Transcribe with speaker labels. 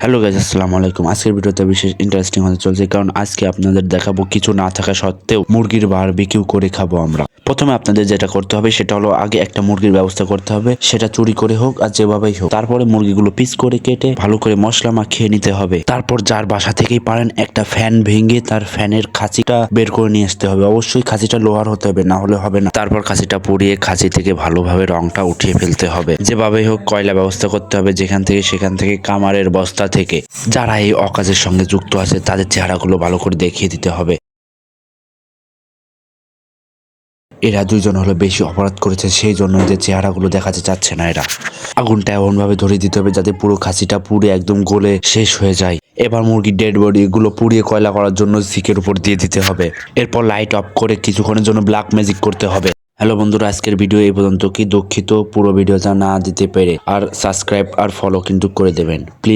Speaker 1: Hello guys, আসসালামু আলাইকুম। আজকের ভিডিওতে বিশেষ ইন্টারেস্টিং হতে চলছে, কারণ আজকে আপনাদের দেখাবো কিছু না থাকা সত্ত্বেও মুরগির বারবিকিউ করে খাবো আমরা। প্রথমে আপনাদের যেটা করতে হবে সেটা হলো আগে একটা মুরগির ব্যবস্থা করতে হবে, সেটা চুরি করে হোক আর যেভাবেই হোক। তারপরে মুরগিগুলো পিস করে কেটে ভালো করে মশলা মাখিয়ে নিতে হবে। তারপর যার বাসা থেকেই পারেন একটা ফ্যান ভেঙে তার ফ্যানের খাঁচিটা বের করে নিয়ে আসতে হবে। অবশ্যই খাঁচিটা লোহার হতে হবে, না হলে হবে না। তারপর খাঁচিটা পুড়িয়ে খাঁচি থেকে ভালোভাবে রংটা উঠিয়ে ফেলতে হবে। যেভাবেই হোক কয়লা ব্যবস্থা করতে হবে, যেখান থেকে সেখান থেকে কামারের বস্তা থেকে। যারা এই অকাজের সঙ্গে যুক্ত আছে তাদের চেহারাগুলো ভালো করে দেখিয়ে দিতে হবে। এরা দুইজন হলো বেশি অপরাধ করেছে, সেই জন্য এদের চেহারাগুলো দেখাতে চাচ্ছে না এরা। আগুনটা এমন ভাবে ধরিয়ে দিতে হবে যাতে পুরো খাসিটা পুড়ে একদম গলে শেষ হয়ে যায়। এবার মুরগির ডেড বডি এগুলো পুড়িয়ে কয়লা করার জন্য সিকের উপর দিয়ে দিতে হবে। এরপর লাইট অফ করে কিছুক্ষণের জন্য ব্ল্যাক ম্যাজিক করতে হবে। হ্যালো বন্ধুরা, আজকের ভিডিও এই পর্যন্ত। কি দুঃখিত পুরো ভিডিওটা না দিতে পেরে। আর সাবস্ক্রাইব আর ফলো কিন্তু করে দেবেন প্লিজ।